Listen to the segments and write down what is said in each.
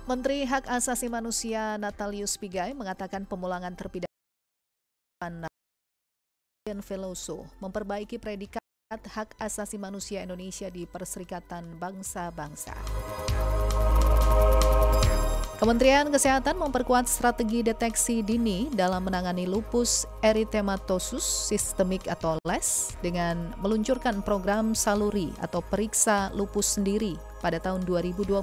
Menteri Hak Asasi Manusia Natalius Pigai mengatakan pemulangan terpidana Veloso memperbaiki predikat hak asasi manusia Indonesia di Perserikatan Bangsa-Bangsa. Kementerian Kesehatan memperkuat strategi deteksi dini dalam menangani lupus erythematosus sistemik atau LES dengan meluncurkan program Saluri atau Periksa Lupus Sendiri pada tahun 2025.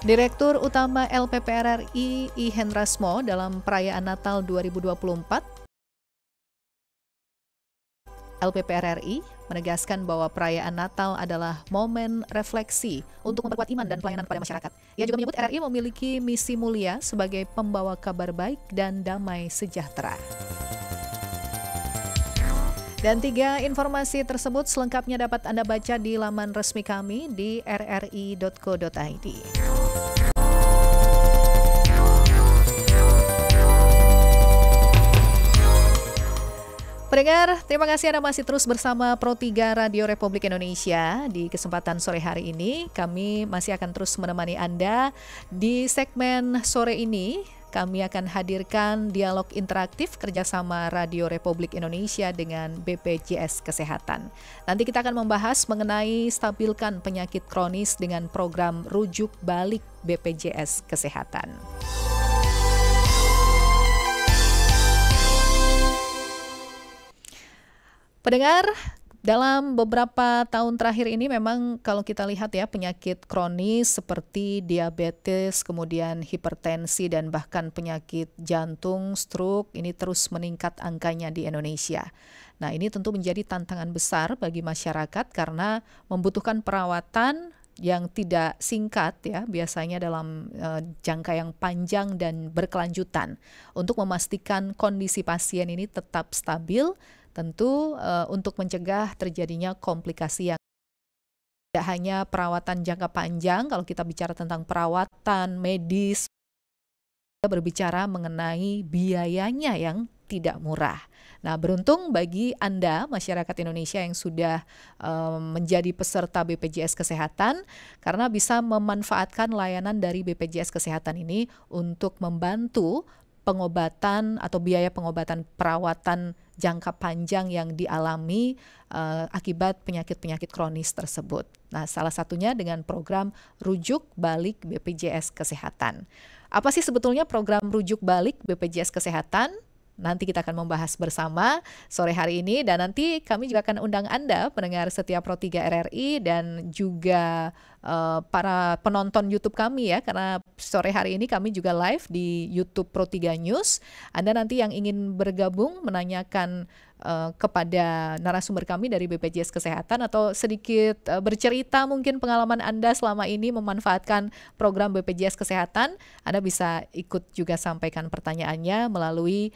Direktur Utama LPPRRI I Hendrasmo dalam perayaan Natal 2024, LPPRRI menegaskan bahwa perayaan Natal adalah momen refleksi untuk memperkuat iman dan pelayanan pada masyarakat. Ia juga menyebut RRI memiliki misi mulia sebagai pembawa kabar baik dan damai sejahtera. Dan 3 informasi tersebut selengkapnya dapat Anda baca di laman resmi kami di rri.co.id. Pendengar, terima kasih Anda masih terus bersama Pro3 Radio Republik Indonesia. Di kesempatan sore hari ini, kami masih akan terus menemani Anda. Di segmen sore ini, kami akan hadirkan dialog interaktif kerjasama Radio Republik Indonesia dengan BPJS Kesehatan. Nanti kita akan membahas mengenai stabilkan penyakit kronis dengan program rujuk balik BPJS Kesehatan. Pendengar, dalam beberapa tahun terakhir ini memang kalau kita lihat ya penyakit kronis seperti diabetes, kemudian hipertensi dan bahkan penyakit jantung, stroke ini terus meningkat angkanya di Indonesia. Nah, ini tentu menjadi tantangan besar bagi masyarakat karena membutuhkan perawatan yang tidak singkat ya, biasanya dalam jangka yang panjang dan berkelanjutan untuk memastikan kondisi pasien ini tetap stabil. Tentu untuk mencegah terjadinya komplikasi yang tidak hanya perawatan jangka panjang, kalau kita bicara tentang perawatan medis, kita berbicara mengenai biayanya yang tidak murah. Nah, beruntung bagi Anda, masyarakat Indonesia yang sudah menjadi peserta BPJS Kesehatan, karena bisa memanfaatkan layanan dari BPJS Kesehatan ini untuk membantu pengobatan atau biaya pengobatan perawatan jangka panjang yang dialami akibat penyakit-penyakit kronis tersebut. Nah, salah satunya dengan program Rujuk Balik BPJS Kesehatan. Apa sih sebetulnya program Rujuk Balik BPJS Kesehatan? Nanti kita akan membahas bersama sore hari ini, dan nanti kami juga akan undang Anda pendengar setia Pro3 RRI dan juga para penonton YouTube kami ya, karena sore hari ini kami juga live di YouTube Pro3 News. Anda nanti yang ingin bergabung menanyakan kepada narasumber kami dari BPJS Kesehatan atau sedikit bercerita mungkin pengalaman Anda selama ini memanfaatkan program BPJS Kesehatan, Anda bisa ikut juga sampaikan pertanyaannya melalui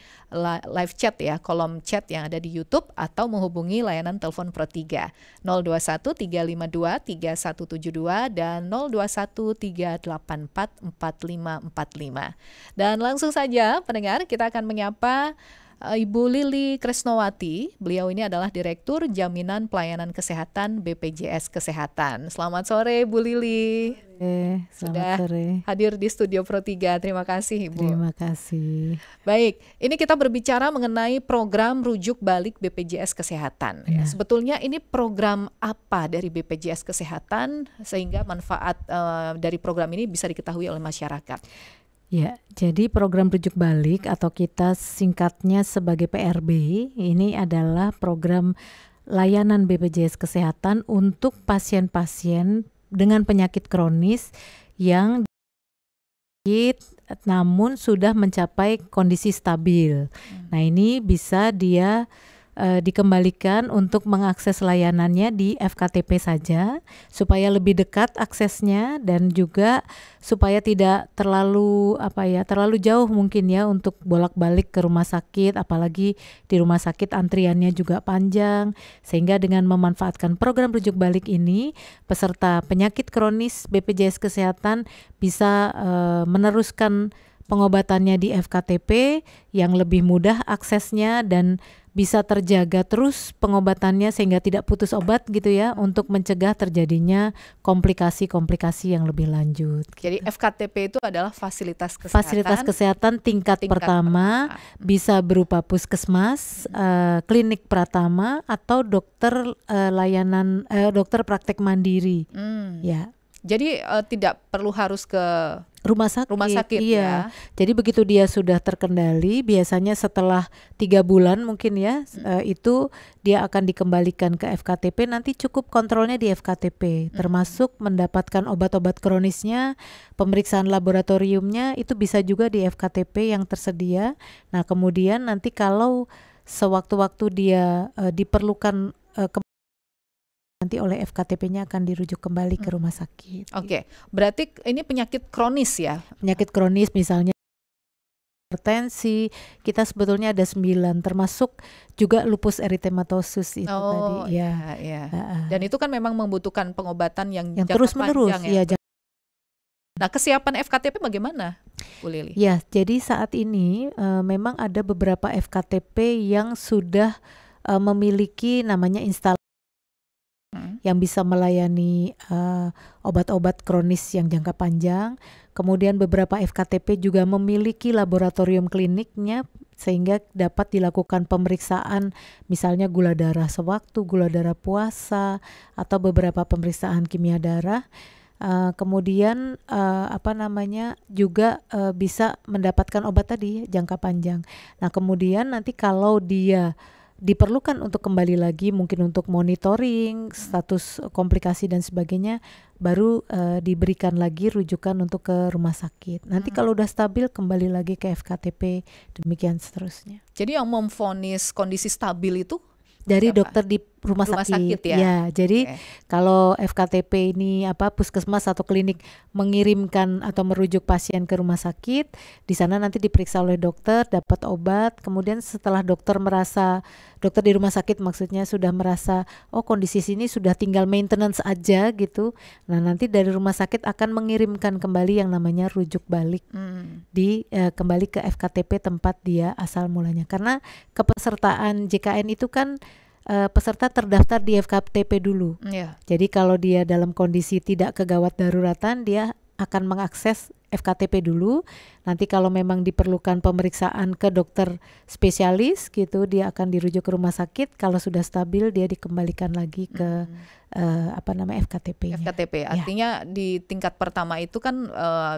live chat ya, kolom chat yang ada di YouTube atau menghubungi layanan telepon Pro3 021 352 3172 dan 021 384 4545. Dan langsung saja pendengar, kita akan menyapa Ibu Lili Kresnowati. Beliau ini adalah Direktur Jaminan Pelayanan Kesehatan BPJS Kesehatan. Selamat sore Bu Lili. Sudah sore. Hadir di studio Pro3. Terima kasih Ibu. Terima kasih. Baik, ini kita berbicara mengenai program Rujuk Balik BPJS Kesehatan. Ya. Sebetulnya ini program apa dari BPJS Kesehatan sehingga manfaat dari program ini bisa diketahui oleh masyarakat? Ya, jadi program rujuk balik atau kita singkatnya sebagai PRB ini adalah program layanan BPJS Kesehatan untuk pasien-pasien dengan penyakit kronis yang namun sudah mencapai kondisi stabil. Nah, ini bisa dia dikembalikan untuk mengakses layanannya di FKTP saja supaya lebih dekat aksesnya dan juga supaya tidak terlalu jauh mungkin ya untuk bolak-balik ke rumah sakit, apalagi di rumah sakit antriannya juga panjang, sehingga dengan memanfaatkan program rujuk balik ini peserta penyakit kronis BPJS Kesehatan bisa meneruskan pengobatannya di FKTP yang lebih mudah aksesnya dan bisa terjaga terus pengobatannya sehingga tidak putus obat gitu ya, untuk mencegah terjadinya komplikasi-komplikasi yang lebih lanjut. Jadi FKTP itu adalah fasilitas kesehatan tingkat pertama, bisa berupa puskesmas, klinik pratama, atau dokter layanan dokter praktek mandiri. Ya. Jadi tidak perlu harus ke rumah sakit iya. Ya. Jadi begitu dia sudah terkendali, biasanya setelah 3 bulan mungkin ya, itu dia akan dikembalikan ke FKTP. Nanti cukup kontrolnya di FKTP, termasuk mendapatkan obat-obat kronisnya, pemeriksaan laboratoriumnya itu bisa juga di FKTP yang tersedia. Nah kemudian nanti kalau sewaktu-waktu dia diperlukan nanti oleh FKTP-nya akan dirujuk kembali ke rumah sakit. Oke, berarti ini penyakit kronis ya? Penyakit kronis misalnya hipertensi, kita sebetulnya ada 9, termasuk juga lupus eritematosus itu tadi. Ya. Dan itu kan memang membutuhkan pengobatan yang terus menerus ya. Nah, kesiapan FKTP bagaimana, Bu Lili? Ya, jadi saat ini memang ada beberapa FKTP yang sudah memiliki namanya instalasi yang bisa melayani obat-obat kronis yang jangka panjang. Kemudian beberapa FKTP juga memiliki laboratorium kliniknya sehingga dapat dilakukan pemeriksaan misalnya gula darah sewaktu, gula darah puasa, atau beberapa pemeriksaan kimia darah. Kemudian juga bisa mendapatkan obat tadi jangka panjang. Nah kemudian nanti kalau dia diperlukan untuk kembali lagi mungkin untuk monitoring status komplikasi dan sebagainya, baru diberikan lagi rujukan untuk ke rumah sakit. Nanti kalau udah stabil kembali lagi ke FKTP, demikian seterusnya. Jadi yang memvonis kondisi stabil itu dari dokter di rumah sakit ya. Jadi kalau FKTP ini puskesmas atau klinik mengirimkan atau merujuk pasien ke rumah sakit, di sana nanti diperiksa oleh dokter, dapat obat. Kemudian setelah dokter di rumah sakit maksudnya sudah merasa kondisi sini sudah tinggal maintenance aja gitu. Nah nanti dari rumah sakit akan mengirimkan kembali yang namanya rujuk balik kembali ke FKTP tempat dia asal mulanya. Karena kepesertaan JKN itu kan peserta terdaftar di FKTP dulu. Jadi kalau dia dalam kondisi tidak kegawat daruratan, dia akan mengakses FKTP dulu. Nanti kalau memang diperlukan pemeriksaan ke dokter spesialis gitu, dia akan dirujuk ke rumah sakit. Kalau sudah stabil, dia dikembalikan lagi ke FKTP-nya. FKTP artinya di tingkat pertama itu kan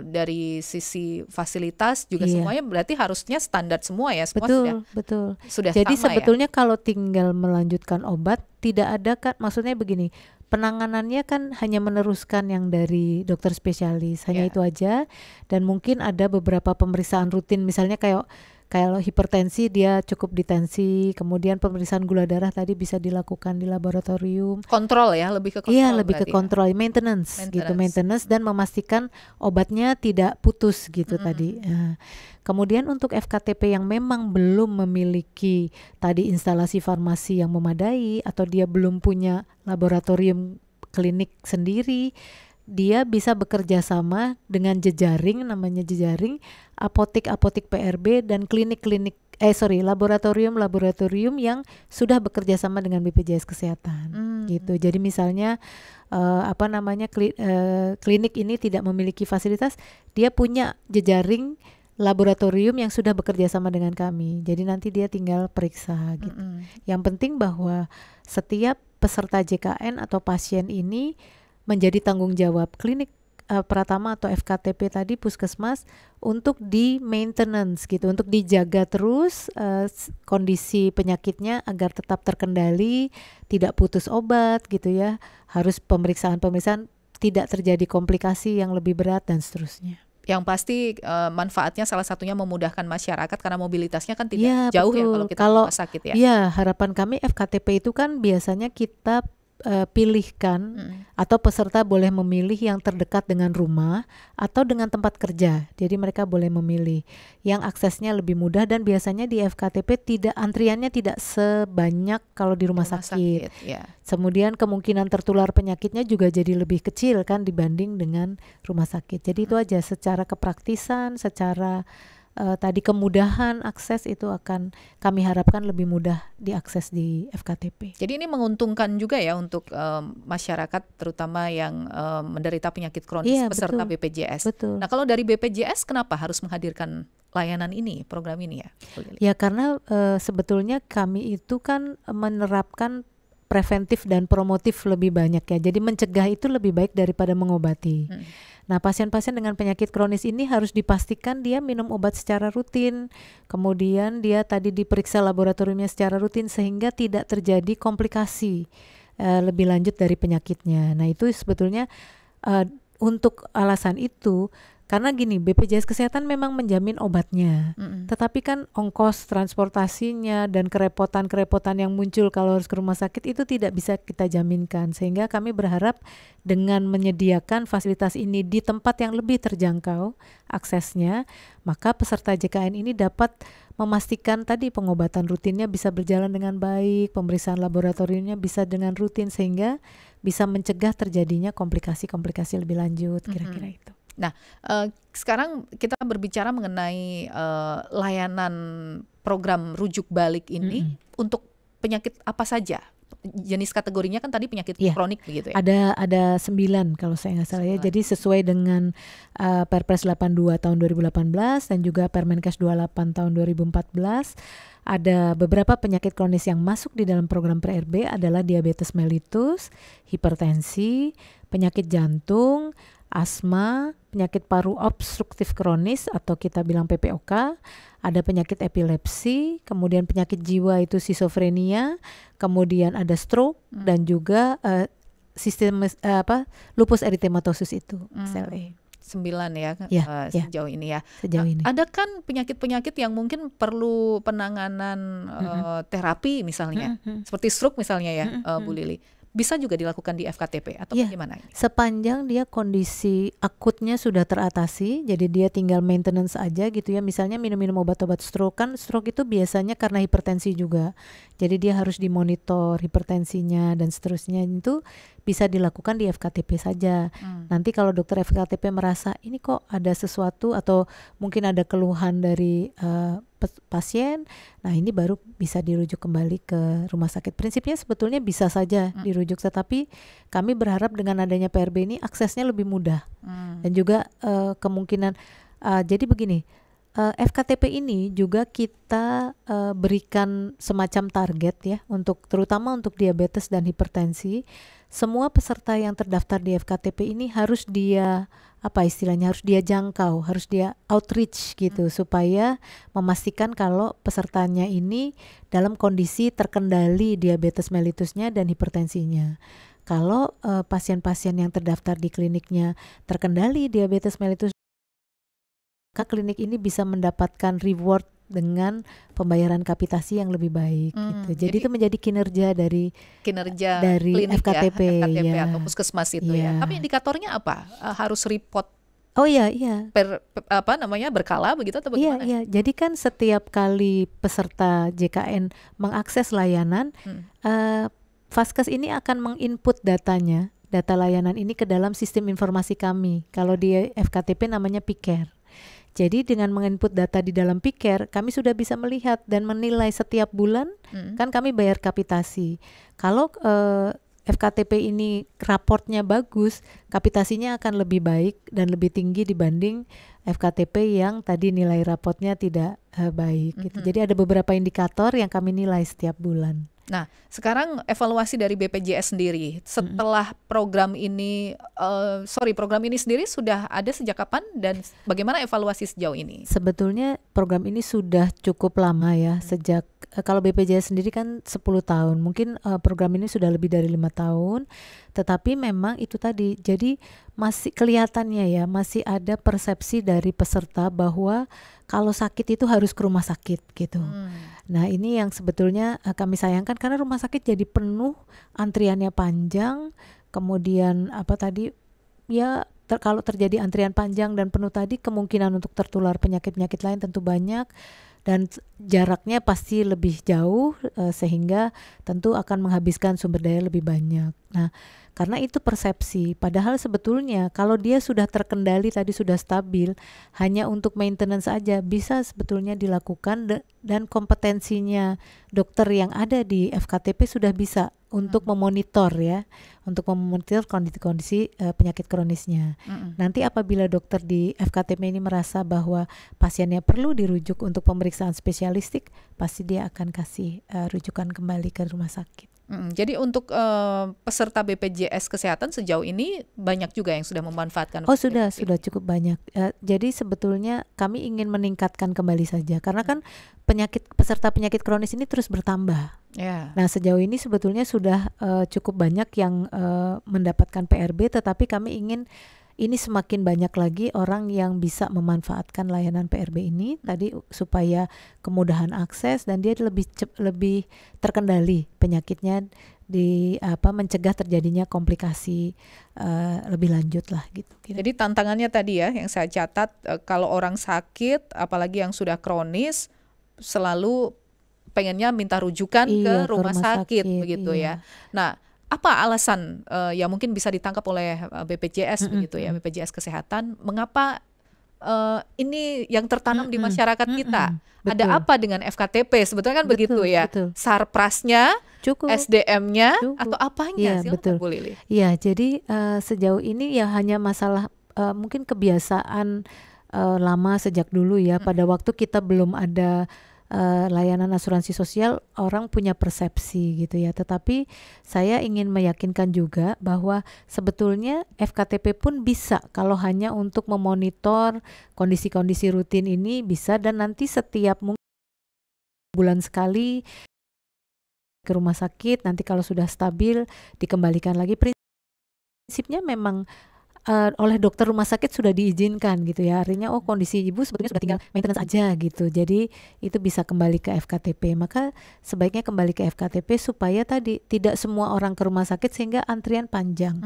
dari sisi fasilitas juga semuanya berarti harusnya standar semua ya, semua betul. Sudah jadi sama sebetulnya kalau tinggal melanjutkan obat tidak ada kan, maksudnya begini, penanganannya kan hanya meneruskan yang dari dokter spesialis, hanya itu aja. Dan mungkin ada beberapa pemeriksaan rutin, misalnya kalau hipertensi dia cukup ditensi, kemudian pemeriksaan gula darah tadi bisa dilakukan di laboratorium. Kontrol ya, lebih ke kontrol. Iya, lebih ke kontrol, maintenance dan memastikan obatnya tidak putus gitu tadi. Kemudian untuk FKTP yang memang belum memiliki tadi instalasi farmasi yang memadai atau dia belum punya laboratorium klinik sendiri, dia bisa bekerja sama dengan namanya jejaring, apotek PRB dan laboratorium yang sudah bekerja sama dengan BPJS Kesehatan gitu. Jadi misalnya klinik ini tidak memiliki fasilitas, dia punya jejaring laboratorium yang sudah bekerja sama dengan kami. Jadi nanti dia tinggal periksa gitu. Yang penting bahwa setiap peserta JKN atau pasien ini menjadi tanggung jawab klinik pratama atau FKTP tadi, puskesmas, untuk di maintenance gitu, untuk dijaga terus kondisi penyakitnya agar tetap terkendali, tidak putus obat gitu ya. Harus pemeriksaan tidak terjadi komplikasi yang lebih berat dan seterusnya. Yang pasti manfaatnya salah satunya memudahkan masyarakat karena mobilitasnya kan tidak jauh betul. Ya kalau kita ke rumah sakit ya. Iya, harapan kami FKTP itu kan biasanya kita dipilihkan atau peserta boleh memilih yang terdekat dengan rumah atau dengan tempat kerja. Jadi mereka boleh memilih yang aksesnya lebih mudah, dan biasanya di FKTP antriannya tidak sebanyak kalau di rumah sakit. Ya. Kemudian kemungkinan tertular penyakitnya juga jadi lebih kecil kan dibanding dengan rumah sakit. Jadi itu aja, secara kepraktisan, secara tadi kemudahan akses itu akan kami harapkan lebih mudah diakses di FKTP. Jadi ini menguntungkan juga ya untuk masyarakat terutama yang menderita penyakit kronis peserta betul. BPJS. Betul. Nah kalau dari BPJS kenapa harus menghadirkan layanan ini, program ini ya? Ya karena sebetulnya kami itu kan menerapkan preventif dan promotif lebih banyak ya. Jadi mencegah itu lebih baik daripada mengobati. Nah, pasien-pasien dengan penyakit kronis ini harus dipastikan dia minum obat secara rutin, kemudian dia tadi diperiksa laboratoriumnya secara rutin sehingga tidak terjadi komplikasi lebih lanjut dari penyakitnya. Nah, itu sebetulnya untuk alasan itu, karena gini, BPJS Kesehatan memang menjamin obatnya, tetapi kan ongkos transportasinya dan kerepotan-kerepotan yang muncul kalau harus ke rumah sakit itu tidak bisa kita jaminkan. Sehingga kami berharap dengan menyediakan fasilitas ini di tempat yang lebih terjangkau aksesnya, maka peserta JKN ini dapat memastikan tadi pengobatan rutinnya bisa berjalan dengan baik, pemeriksaan laboratoriumnya bisa dengan rutin, sehingga bisa mencegah terjadinya komplikasi-komplikasi lebih lanjut, kira-kira itu. Nah, sekarang kita berbicara mengenai layanan program rujuk balik ini untuk penyakit apa saja? Jenis kategorinya kan tadi penyakit kronik begitu ya? Ada 9 kalau saya nggak salah ya. Jadi sesuai dengan Perpres 82 tahun 2018 dan juga Permenkes 28 tahun 2014, ada beberapa penyakit kronis yang masuk di dalam program PRB adalah diabetes mellitus, hipertensi, penyakit jantung, asma, penyakit paru obstruktif kronis atau kita bilang PPOK, ada penyakit epilepsi, kemudian penyakit jiwa itu skizofrenia, kemudian ada stroke dan juga lupus eritematosus itu, SLE. 9 ya, sejauh ini ya. Sejauh ini. Ada kan penyakit-penyakit yang mungkin perlu penanganan terapi misalnya, seperti stroke misalnya ya, Bu Lili. Bisa juga dilakukan di FKTP atau bagaimana? Sepanjang dia kondisi akutnya sudah teratasi, jadi dia tinggal maintenance aja gitu ya. Misalnya minum-minum obat-obat stroke, kan stroke itu biasanya karena hipertensi juga. Jadi dia harus dimonitor hipertensinya dan seterusnya, itu bisa dilakukan di FKTP saja. Nanti kalau dokter FKTP merasa ini kok ada sesuatu atau mungkin ada keluhan dari pasien, nah ini baru bisa dirujuk kembali ke rumah sakit. Prinsipnya sebetulnya bisa saja dirujuk, tetapi kami berharap dengan adanya PRB ini aksesnya lebih mudah dan juga kemungkinan jadi begini, FKTP ini juga kita berikan semacam target ya, untuk terutama untuk diabetes dan hipertensi. Semua peserta yang terdaftar di FKTP ini harus dia harus dia jangkau, harus dia outreach gitu, supaya memastikan kalau pesertanya ini dalam kondisi terkendali diabetes mellitusnya dan hipertensinya. Kalau pasien-pasien yang terdaftar di kliniknya terkendali diabetes mellitus, maka klinik ini bisa mendapatkan reward dengan pembayaran kapitasi yang lebih baik gitu. Jadi itu menjadi kinerja dari klinik FKTP ya, atau puskesmas itu ya. Tapi indikatornya apa? Harus report berkala begitu atau bagaimana? Iya. Jadi kan setiap kali peserta JKN mengakses layanan, Vaskes ini akan menginput data layanan ini ke dalam sistem informasi kami. Kalau di FKTP namanya PICARE. Jadi dengan menginput data di dalam PICARE, kami sudah bisa melihat dan menilai setiap bulan, kan kami bayar kapitasi. Kalau FKTP ini raportnya bagus, kapitasinya akan lebih baik dan lebih tinggi dibanding FKTP yang tadi nilai raportnya tidak baik gitu. Jadi ada beberapa indikator yang kami nilai setiap bulan. Nah, sekarang evaluasi dari BPJS sendiri setelah program ini sendiri sudah ada sejak kapan dan bagaimana evaluasi sejauh ini? Sebetulnya program ini sudah cukup lama ya, sejak kalau BPJS sendiri kan 10 tahun, mungkin program ini sudah lebih dari 5 tahun, tetapi memang itu tadi, jadi masih kelihatannya ya, masih ada persepsi dari peserta bahwa kalau sakit itu harus ke rumah sakit gitu. Nah ini yang sebetulnya kami sayangkan karena rumah sakit jadi penuh, antriannya panjang, kemudian apa tadi ya kalau terjadi antrian panjang dan penuh tadi kemungkinan untuk tertular penyakit-penyakit lain tentu banyak dan jaraknya pasti lebih jauh sehingga tentu akan menghabiskan sumber daya lebih banyak. Nah, karena itu persepsi. Padahal sebetulnya kalau dia sudah terkendali tadi sudah stabil, hanya untuk maintenance saja bisa sebetulnya dilakukan dan kompetensinya dokter yang ada di FKTP sudah bisa untuk memonitor ya, untuk memonitor kondisi-kondisi penyakit kronisnya. Nanti apabila dokter di FKTP ini merasa bahwa pasiennya perlu dirujuk untuk pemeriksaan spesialistik, pasti dia akan kasih rujukan kembali ke rumah sakit. Jadi untuk peserta BPJS Kesehatan sejauh ini banyak juga yang sudah memanfaatkan. Oh sudah cukup banyak. Jadi sebetulnya kami ingin meningkatkan kembali saja karena kan peserta penyakit kronis ini terus bertambah. Nah sejauh ini sebetulnya sudah cukup banyak yang mendapatkan PRB, tetapi kami ingin ini semakin banyak lagi orang yang bisa memanfaatkan layanan PRB ini tadi supaya kemudahan akses dan dia lebih terkendali penyakitnya mencegah terjadinya komplikasi lebih lanjut lah gitu. Jadi tantangannya tadi ya yang saya catat kalau orang sakit apalagi yang sudah kronis selalu pengennya minta rujukan ke rumah sakit begitu ya. Nah, apa alasan yang mungkin bisa ditangkap oleh BPJS begitu ya, BPJS Kesehatan, mengapa ini yang tertanam di masyarakat kita? Betul. Ada apa dengan FKTP? Sebetulnya kan begitu ya. Sarprasnya, SDM-nya atau apanya? Silakan Bu Lili. Iya, jadi sejauh ini ya hanya masalah mungkin kebiasaan lama sejak dulu ya. Pada waktu kita belum ada layanan asuransi sosial, orang punya persepsi gitu ya. Tetapi saya ingin meyakinkan juga bahwa sebetulnya FKTP pun bisa kalau hanya untuk memonitor kondisi-kondisi rutin ini bisa, dan nanti setiap bulan sekali ke rumah sakit, nanti kalau sudah stabil dikembalikan lagi. Prinsipnya memang oleh dokter rumah sakit sudah diizinkan gitu ya, artinya kondisi ibu sebetulnya sudah tinggal maintenance aja gitu, jadi itu bisa kembali ke FKTP. Maka sebaiknya kembali ke FKTP supaya tadi tidak semua orang ke rumah sakit sehingga antrian panjang.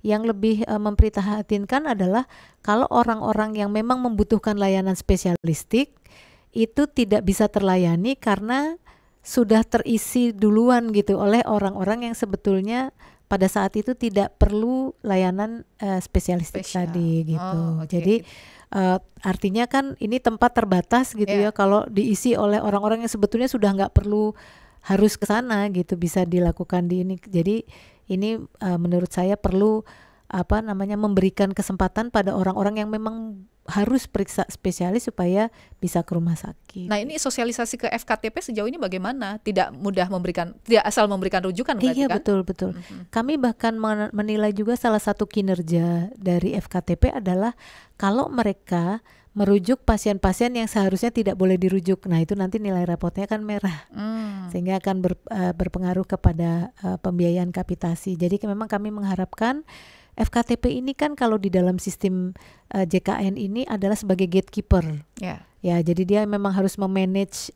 Yang lebih memprihatinkan adalah kalau orang-orang yang memang membutuhkan layanan spesialistik itu tidak bisa terlayani karena sudah terisi duluan gitu oleh orang-orang yang sebetulnya pada saat itu tidak perlu layanan spesialistik tadi gitu. Jadi artinya kan ini tempat terbatas gitu ya. Kalau diisi oleh orang-orang yang sebetulnya sudah nggak perlu harus ke sana gitu, bisa dilakukan di ini. Jadi ini menurut saya perlu memberikan kesempatan pada orang-orang yang memang harus periksa spesialis supaya bisa ke rumah sakit. Nah ini sosialisasi ke FKTP sejauh ini bagaimana? Tidak asal memberikan rujukan Iya kan? Betul. Kami bahkan menilai juga salah satu kinerja dari FKTP adalah kalau mereka merujuk pasien-pasien yang seharusnya tidak boleh dirujuk. Nah itu nanti nilai rapotnya kan merah, sehingga akan berpengaruh kepada pembiayaan kapitasi. Jadi memang kami mengharapkan FKTP ini kan kalau di dalam sistem JKN ini adalah sebagai gatekeeper. Ya, jadi dia memang harus memanage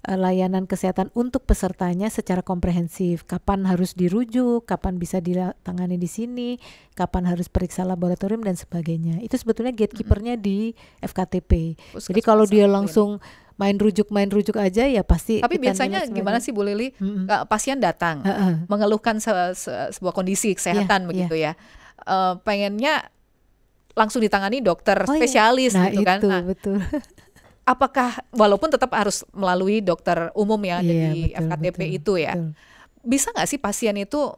layanan kesehatan untuk pesertanya secara komprehensif. Kapan harus dirujuk, kapan bisa ditangani di sini, kapan harus periksa laboratorium dan sebagainya. Itu sebetulnya gatekeepernya di FKTP. Jadi kalau dia langsung main rujuk aja ya pasti. Tapi biasanya gimana sih Bu Lili? Pasien datang mengeluhkan sebuah kondisi kesehatan begitu ya. Pengennya langsung ditangani dokter spesialis gitu kan. Nah, betul. Apakah walaupun tetap harus melalui dokter umum yang ada di FKTP itu ya. Bisa nggak sih pasien itu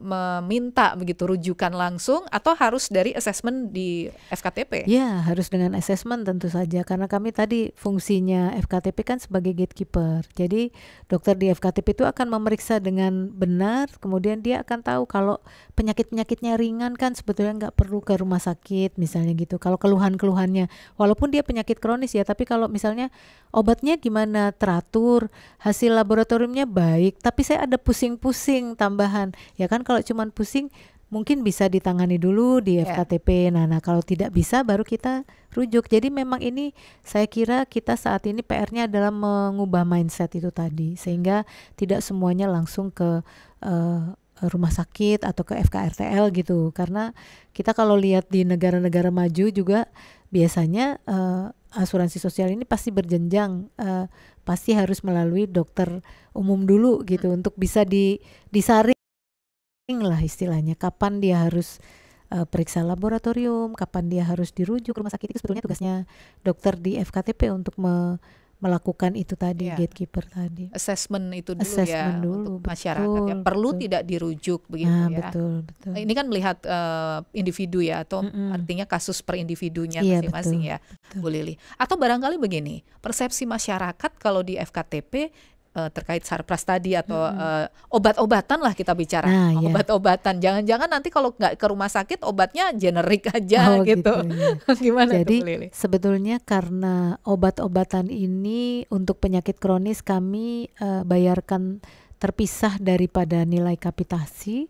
meminta begitu rujukan langsung atau harus dari assessment di FKTP? Ya, harus dengan assessment tentu saja, karena kami tadi fungsinya FKTP kan sebagai gatekeeper. Jadi dokter di FKTP itu akan memeriksa dengan benar, kemudian dia akan tahu kalau penyakit-penyakitnya ringan kan sebetulnya nggak perlu ke rumah sakit misalnya gitu. Kalau keluhan-keluhannya, walaupun dia penyakit kronis ya, tapi kalau misalnya obatnya gimana, teratur, hasil laboratoriumnya baik, tapi saya ada pusing-pusing tambahan, ya kan kalau cuman pusing mungkin bisa ditangani dulu di Ya. FKTP. Nah, kalau tidak bisa baru kita rujuk. Jadi memang ini saya kira kita saat ini PR-nya adalah mengubah mindset itu tadi, sehingga tidak semuanya langsung ke rumah sakit atau ke FKRTL gitu. Karena kita kalau lihat di negara-negara maju juga biasanya asuransi sosial ini pasti berjenjang, pasti harus melalui dokter umum dulu gitu untuk bisa disaring lah istilahnya, kapan dia harus periksa laboratorium, kapan dia harus dirujuk ke rumah sakit. Itu sebetulnya tugasnya dokter di FKTP untuk melakukan itu tadi, Ya. gatekeeper tadi. Assessment itu dulu Assessment ya dulu, untuk masyarakat ya. betul, Perlu betul. tidak dirujuk begitu Nah, ya. betul. Ini kan melihat individu ya, atau artinya kasus per individunya Iya, masing-masing ya, Bu Lili. Atau barangkali begini, persepsi masyarakat kalau di FKTP terkait sarpras tadi atau obat-obatan lah kita bicara. Nah, ya. Obat-obatan, jangan-jangan nanti kalau nggak ke rumah sakit obatnya generik aja gitu. ya. Gimana Jadi tuh, Bu Lili? sebetulnya karena obat-obatan ini untuk penyakit kronis kami bayarkan terpisah daripada nilai kapitasi.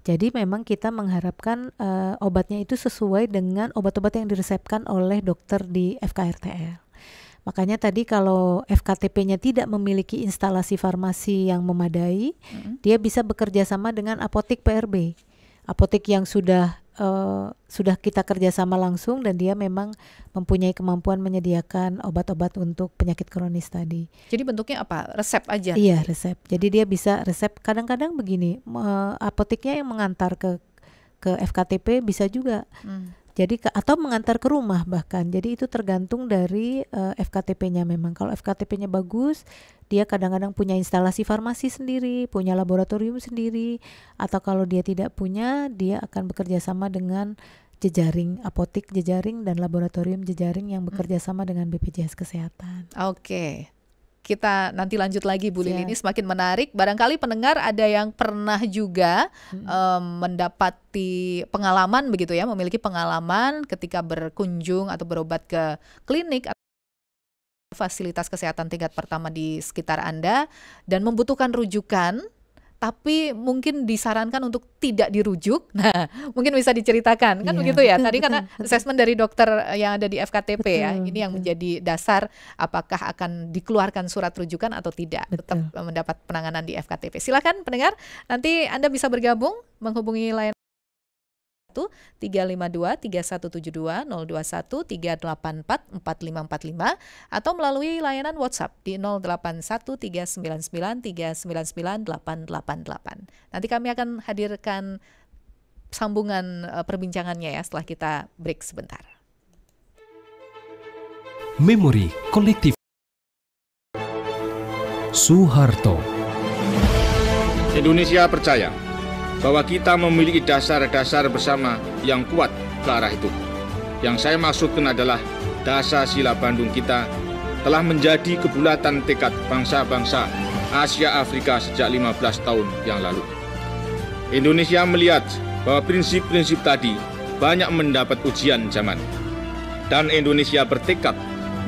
Jadi memang kita mengharapkan obatnya itu sesuai dengan obat-obat yang diresepkan oleh dokter di FKRTL. Makanya tadi kalau FKTP-nya tidak memiliki instalasi farmasi yang memadai, dia bisa bekerja sama dengan apotek PRB. Apotek yang sudah kita kerjasama langsung dan dia memang mempunyai kemampuan menyediakan obat-obat untuk penyakit kronis tadi. Jadi bentuknya apa? Resep aja? Iya, resep. Jadi dia bisa resep. Kadang-kadang begini, apoteknya yang mengantar ke FKTP bisa juga. Jadi atau mengantar ke rumah bahkan. Jadi itu tergantung dari FKTP-nya memang. Kalau FKTP-nya bagus, dia kadang-kadang punya instalasi farmasi sendiri, punya laboratorium sendiri, atau kalau dia tidak punya, dia akan bekerja sama dengan jejaring apotek jejaring dan laboratorium jejaring yang bekerja sama dengan BPJS Kesehatan. Oke. Kita nanti lanjut lagi, Bu Lili. Ini semakin menarik. Barangkali pendengar ada yang pernah juga mendapati pengalaman begitu ya, memiliki pengalaman ketika berkunjung atau berobat ke klinik atau fasilitas kesehatan tingkat pertama di sekitar Anda dan membutuhkan rujukan, tapi mungkin disarankan untuk tidak dirujuk. Nah, mungkin bisa diceritakan kan, begitu ya. Tadi karena assessment dari dokter yang ada di FKTP ya, ini yang menjadi dasar apakah akan dikeluarkan surat rujukan atau tidak, tetap mendapat penanganan di FKTP. Silakan pendengar, nanti Anda bisa bergabung menghubungi layanan 352 3172 021 384 4545 atau melalui layanan WhatsApp di 081 399 399 888. Nanti kami akan hadirkan sambungan perbincangannya ya setelah kita break sebentar. Memori kolektif Soeharto. Indonesia percaya bahwa kita memiliki dasar-dasar bersama yang kuat ke arah itu. Yang saya maksudkan adalah dasar sila Bandung kita telah menjadi kebulatan tekad bangsa-bangsa Asia Afrika sejak 15 tahun yang lalu. Indonesia melihat bahwa prinsip-prinsip tadi banyak mendapat ujian zaman. Dan Indonesia bertekad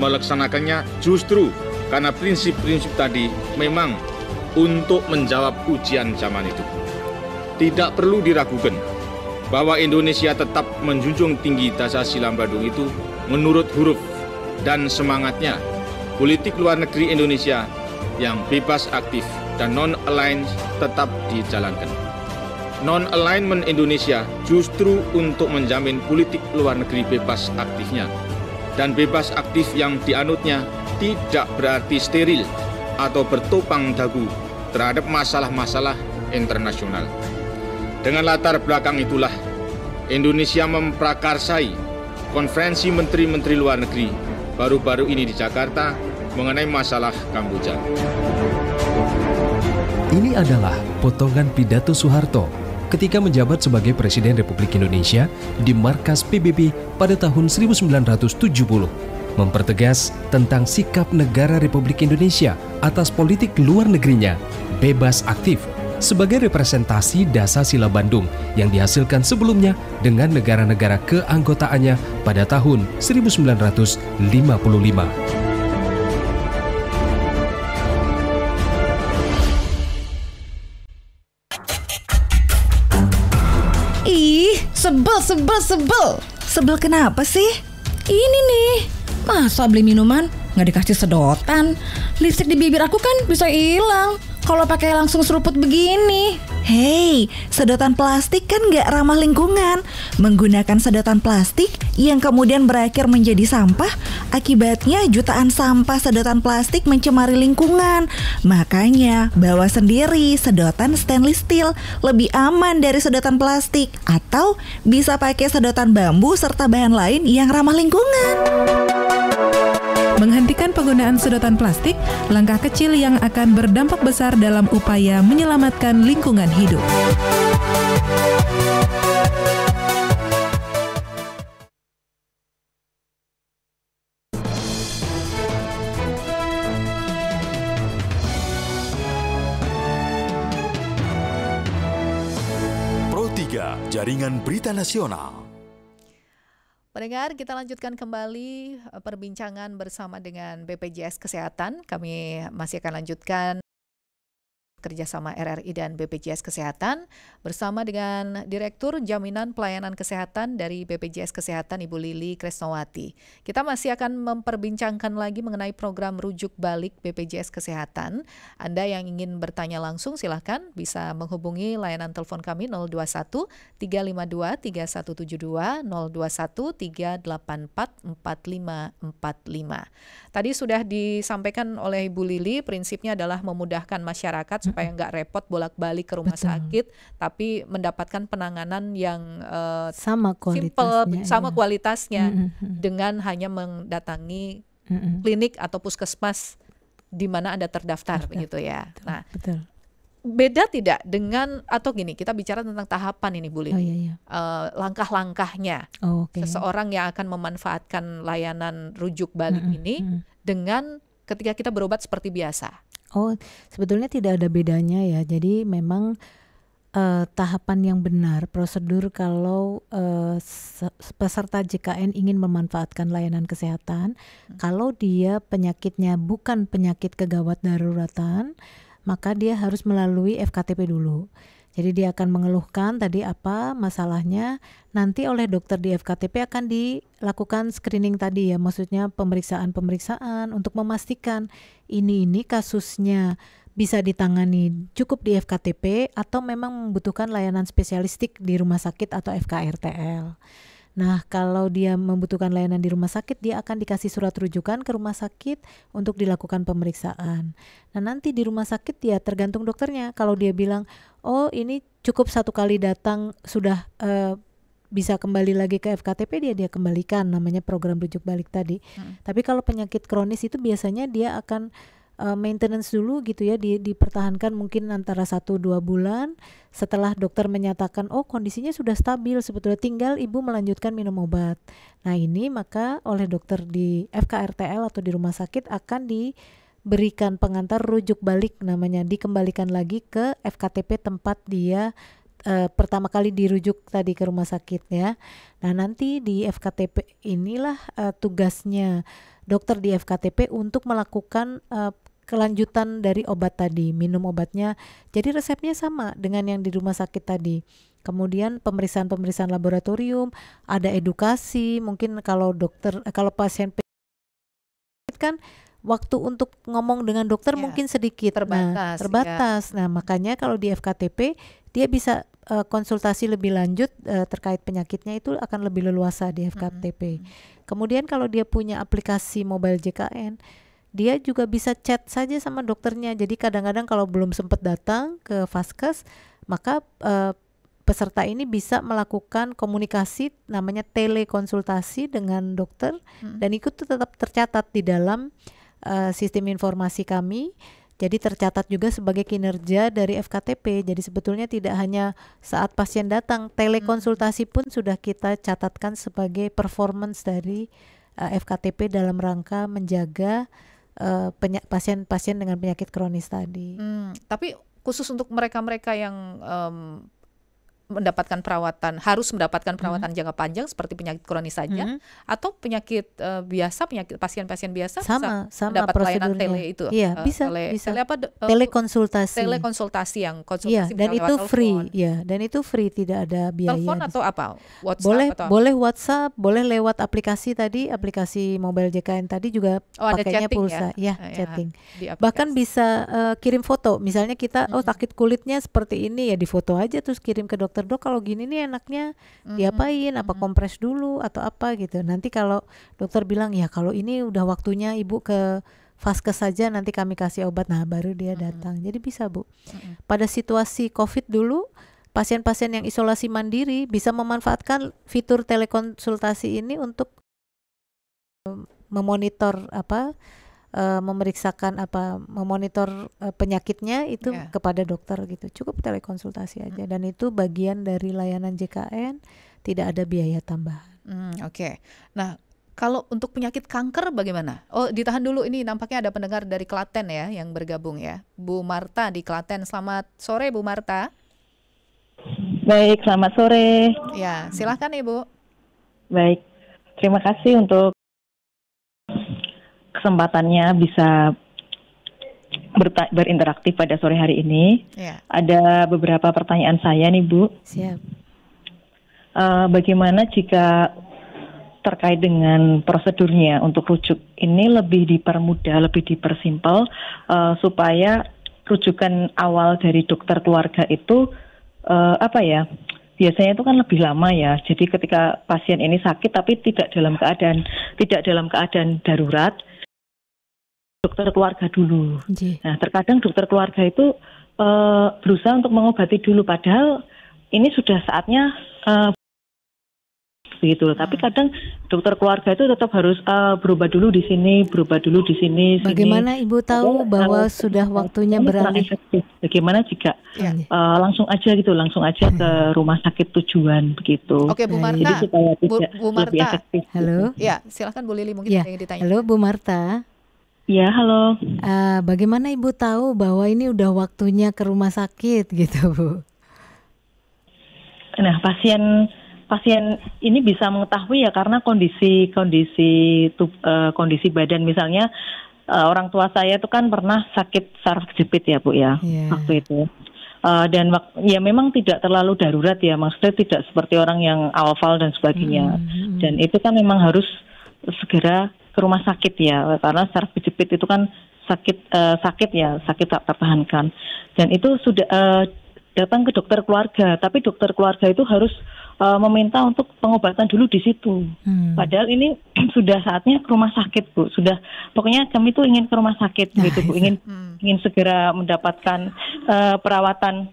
melaksanakannya justru karena prinsip-prinsip tadi memang untuk menjawab ujian zaman itu. Tidak perlu diragukan bahwa Indonesia tetap menjunjung tinggi dasar sila Bandung itu menurut huruf dan semangatnya. Politik luar negeri Indonesia yang bebas aktif dan non-aligned tetap dijalankan. Non-alignment Indonesia justru untuk menjamin politik luar negeri bebas aktifnya. Dan bebas aktif yang dianutnya tidak berarti steril atau bertopang dagu terhadap masalah-masalah internasional. Dengan latar belakang itulah, Indonesia memprakarsai konferensi Menteri-Menteri Luar Negeri baru-baru ini di Jakarta mengenai masalah Kamboja. Ini adalah potongan pidato Soeharto ketika menjabat sebagai Presiden Republik Indonesia di markas PBB pada tahun 1970, mempertegas tentang sikap negara Republik Indonesia atas politik luar negerinya, bebas aktif, sebagai representasi dasar sila Bandung yang dihasilkan sebelumnya dengan negara-negara keanggotaannya pada tahun 1955. Sebel. Sebel kenapa sih? Ini nih, masa beli minuman nggak dikasih sedotan? Lipstik di bibir aku kan bisa hilang kalau pakai langsung seruput begini. Hei, sedotan plastik kan gak ramah lingkungan. Menggunakan sedotan plastik yang kemudian berakhir menjadi sampah, akibatnya jutaan sampah sedotan plastik mencemari lingkungan. Makanya, bawa sendiri sedotan stainless steel, lebih aman dari sedotan plastik. Atau bisa pakai sedotan bambu serta bahan lain yang ramah lingkungan. Menghentikan penggunaan sedotan plastik, langkah kecil yang akan berdampak besar dalam upaya menyelamatkan lingkungan hidup. Pro 3, Jaringan Berita Nasional. Pendengar, kita lanjutkan kembali perbincangan bersama dengan BPJS Kesehatan. Kami masih akan lanjutkan kerjasama RRI dan BPJS Kesehatan bersama dengan Direktur Jaminan Pelayanan Kesehatan dari BPJS Kesehatan, Ibu Lili Kresnawati. Kita masih akan memperbincangkan lagi mengenai program rujuk balik BPJS Kesehatan. Anda yang ingin bertanya langsung silahkan bisa menghubungi layanan telepon kami 021 352 3172 021 384 4545. Tadi sudah disampaikan oleh Ibu Lili, prinsipnya adalah memudahkan masyarakat supaya nggak repot bolak-balik ke rumah sakit, tapi mendapatkan penanganan yang sama kualitasnya, sama kualitasnya dengan hanya mendatangi klinik atau puskesmas di mana Anda terdaftar, begitu ya. Nah, beda tidak dengan, atau gini, kita bicara tentang tahapan ini, Bu Lili, langkah-langkahnya seseorang yang akan memanfaatkan layanan rujuk balik ini dengan ketika kita berobat seperti biasa. Oh, sebetulnya tidak ada bedanya ya. Jadi memang tahapan yang benar, prosedur kalau peserta JKN ingin memanfaatkan layanan kesehatan, kalau dia penyakitnya bukan penyakit kegawat daruratan, maka dia harus melalui FKTP dulu. Jadi dia akan mengeluhkan tadi apa masalahnya, nanti oleh dokter di FKTP akan dilakukan screening tadi ya, maksudnya pemeriksaan untuk memastikan ini kasusnya bisa ditangani cukup di FKTP atau memang membutuhkan layanan spesialistik di rumah sakit atau FKRTL. Nah, kalau dia membutuhkan layanan di rumah sakit, dia akan dikasih surat rujukan ke rumah sakit untuk dilakukan pemeriksaan. Nah, nanti di rumah sakit ya tergantung dokternya. Kalau dia bilang, oh ini cukup satu kali datang sudah bisa kembali lagi ke FKTP, dia kembalikan, namanya program rujuk balik tadi. Tapi kalau penyakit kronis itu biasanya dia akan maintenance dulu gitu ya, dipertahankan mungkin antara 1-2 bulan setelah dokter menyatakan oh kondisinya sudah stabil, sebetulnya tinggal ibu melanjutkan minum obat. Nah ini maka oleh dokter di FKRTL atau di rumah sakit akan diberikan pengantar rujuk balik, namanya dikembalikan lagi ke FKTP tempat dia pertama kali dirujuk tadi ke rumah sakit ya. Nah nanti di FKTP inilah tugasnya dokter di FKTP untuk melakukan kelanjutan dari obat tadi, minum obatnya. Jadi resepnya sama dengan yang di rumah sakit tadi. Kemudian pemeriksaan laboratorium, ada edukasi, mungkin kalau pasien kan waktu untuk ngomong dengan dokter mungkin sedikit terbatas. Nah, makanya kalau di FKTP dia bisa konsultasi lebih lanjut terkait penyakitnya itu akan lebih leluasa di FKTP. Kemudian kalau dia punya aplikasi mobile JKN, dia juga bisa chat saja sama dokternya. Jadi kadang-kadang kalau belum sempat datang ke Vaskes, maka peserta ini bisa melakukan komunikasi namanya telekonsultasi dengan dokter, dan itu tetap tercatat di dalam sistem informasi kami. Jadi tercatat juga sebagai kinerja dari FKTP. Jadi sebetulnya tidak hanya saat pasien datang, telekonsultasi pun sudah kita catatkan sebagai performance dari FKTP dalam rangka menjaga pasien-pasien dengan penyakit kronis tadi. Tapi khusus untuk mereka-mereka yang harus mendapatkan perawatan jangka panjang seperti penyakit kronis saja, atau penyakit pasien-pasien biasa sama mendapat layanan prosedurnya. tele itu? Iya, bisa. Tele apa? Telekonsultasi. Telekonsultasi yang Iya, konsultasi dan bisa itu lewat free. telepon. Ya, dan itu free, tidak ada biaya. Telepon atau apa? WhatsApp Boleh, atau boleh WhatsApp, boleh lewat aplikasi tadi, aplikasi mobile JKN tadi juga ada pakainya chatting pulsa. ya? Chatting. Di aplikasi. Bahkan bisa kirim foto. Misalnya kita sakit kulitnya seperti ini, ya difoto aja terus kirim ke dokter. Dok, kalau gini nih enaknya diapain? Apa kompres dulu atau apa gitu. Nanti kalau dokter bilang ya kalau ini udah waktunya ibu ke vaskes saja, nanti kami kasih obat. Nah, baru dia datang. Jadi bisa, Bu. Pada situasi COVID dulu, pasien-pasien yang isolasi mandiri bisa memanfaatkan fitur telekonsultasi ini untuk memonitor memonitor penyakitnya itu kepada dokter gitu. Cukup telekonsultasi aja, dan itu bagian dari layanan JKN, tidak ada biaya tambahan. Oke. Nah, kalau untuk penyakit kanker bagaimana? Oh, ditahan dulu, ini nampaknya ada pendengar dari Klaten ya yang bergabung ya. Bu Marta di Klaten. Selamat sore Bu Marta. Baik, selamat sore. Ya, silahkan Ibu. Baik, terima kasih untuk kesempatannya bisa berinteraktif pada sore hari ini. Ya. Ada beberapa pertanyaan saya nih, Bu. Siap. Bagaimana jika terkait dengan prosedurnya untuk rujuk ini lebih dipermudah, lebih dipersimpel, supaya rujukan awal dari dokter keluarga itu biasanya itu kan lebih lama ya. Jadi ketika pasien ini sakit tapi tidak dalam keadaan darurat, dokter keluarga dulu. Nah, terkadang dokter keluarga itu berusaha untuk mengobati dulu, padahal ini sudah saatnya begitu. Tapi kadang dokter keluarga itu tetap harus berubah dulu di sini. Bagaimana Ibu tahu bahwa sudah waktunya beralih? Bagaimana jika langsung aja ke rumah sakit tujuan begitu. Oke, Bu Marta. Jadi supaya Bu Marta. lebih efektif. Halo. Ya, silakan Bu Lili, mungkin ada yang ditanya. Halo Bu Marta. Ya, halo. Bagaimana Ibu tahu bahwa ini udah waktunya ke rumah sakit gitu, Bu? Nah, pasien ini bisa mengetahui ya karena kondisi badan. Misalnya orang tua saya itu kan pernah sakit saraf kejepit ya, Bu ya, waktu itu. Dan ya memang tidak terlalu darurat ya, maksudnya tidak seperti orang yang alfal dan sebagainya. Dan itu kan memang harus segera ke rumah sakit ya, karena saraf kejepit itu kan sakit tak tertahankan. Dan itu sudah datang ke dokter keluarga, tapi dokter keluarga itu harus meminta untuk pengobatan dulu di situ. Padahal ini sudah saatnya ke rumah sakit, Bu. Sudah, pokoknya kami tuh ingin ke rumah sakit gitu, Bu. Ingin segera mendapatkan perawatan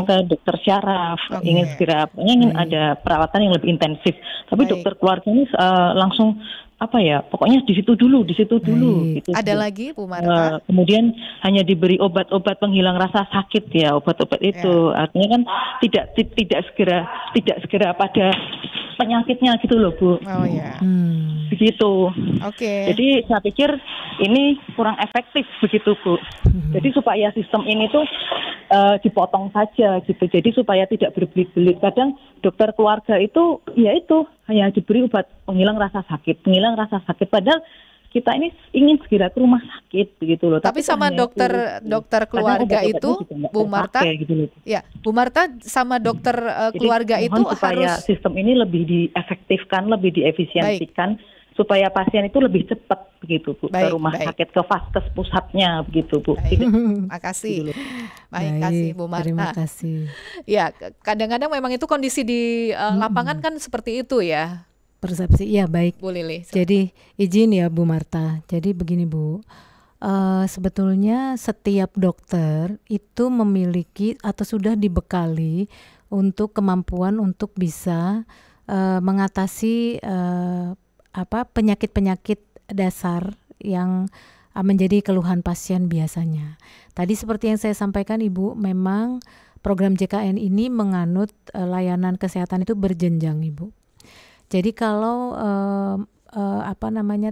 ke dokter syaraf. Ingin segera, ingin ada perawatan yang lebih intensif. Tapi dokter keluarga ini langsung pokoknya di situ dulu gitu. Ada lagi Bu Marta? Kemudian hanya diberi obat-obat penghilang rasa sakit ya, obat-obat itu artinya kan tidak segera pada penyakitnya gitu loh, Bu. Oh ya. Begitu. Oke. Jadi saya pikir ini kurang efektif begitu, Bu. Jadi supaya sistem ini tuh dipotong saja gitu. Jadi supaya tidak berbelit-belit. Kadang dokter keluarga itu hanya diberi obat penghilang rasa sakit. Padahal kita ini ingin segera ke rumah sakit begitu loh. Tapi sama dokter keluarga itu, Bu Marta, ya Bu Marta sama dokter keluarga itu supaya harus sistem ini lebih diefektifkan, lebih diefisiensikan, supaya pasien itu lebih cepat begitu, Bu, ke rumah sakit, ke vaskes pusatnya begitu, Bu. Makasih. Kasih Bu Marta. Terima kasih. Ya, kadang-kadang memang itu kondisi di lapangan kan seperti itu ya. Persepsi, ya baik. Bu Lili. Jadi izin ya Bu Marta. Jadi begini Bu, sebetulnya setiap dokter itu memiliki atau sudah dibekali untuk kemampuan untuk bisa mengatasi penyakit-penyakit dasar yang menjadi keluhan pasien biasanya. Tadi seperti yang saya sampaikan Ibu, memang program JKN ini menganut layanan kesehatan itu berjenjang Ibu. Jadi kalau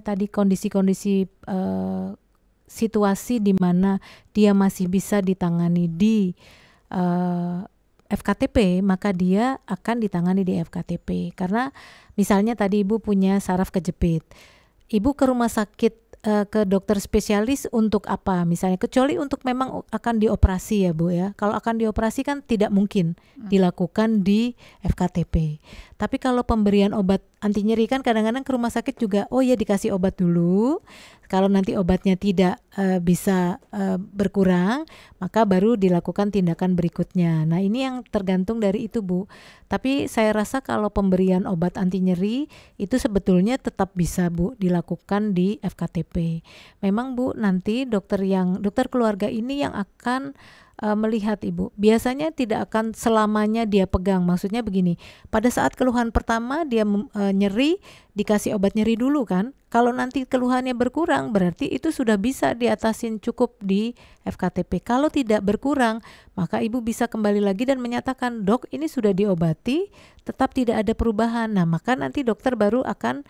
tadi kondisi-kondisi situasi di mana dia masih bisa ditangani di FKTP, maka dia akan ditangani di FKTP. Karena misalnya tadi Ibu punya saraf kejepit, Ibu ke rumah sakit ke dokter spesialis untuk apa? Misalnya kecuali untuk memang akan dioperasi ya Bu ya. Kalau akan dioperasi kan tidak mungkin dilakukan di FKTP. Tapi kalau pemberian obat anti nyeri kan kadang-kadang ke rumah sakit juga dikasih obat dulu. Kalau nanti obatnya tidak bisa berkurang, maka baru dilakukan tindakan berikutnya. Nah, ini yang tergantung dari itu Bu. Tapi saya rasa kalau pemberian obat anti nyeri itu sebetulnya tetap bisa Bu dilakukan di FKTP. Memang Bu, nanti dokter keluarga ini yang akan melihat Ibu. Biasanya tidak akan selamanya dia pegang. Maksudnya begini, pada saat keluhan pertama dia nyeri, dikasih obat nyeri dulu kan. Kalau nanti keluhannya berkurang, berarti itu sudah bisa diatasin cukup di FKTP. Kalau tidak berkurang, maka Ibu bisa kembali lagi dan menyatakan, "Dok, ini sudah diobati, tetap tidak ada perubahan." Nah, maka nanti dokter baru akan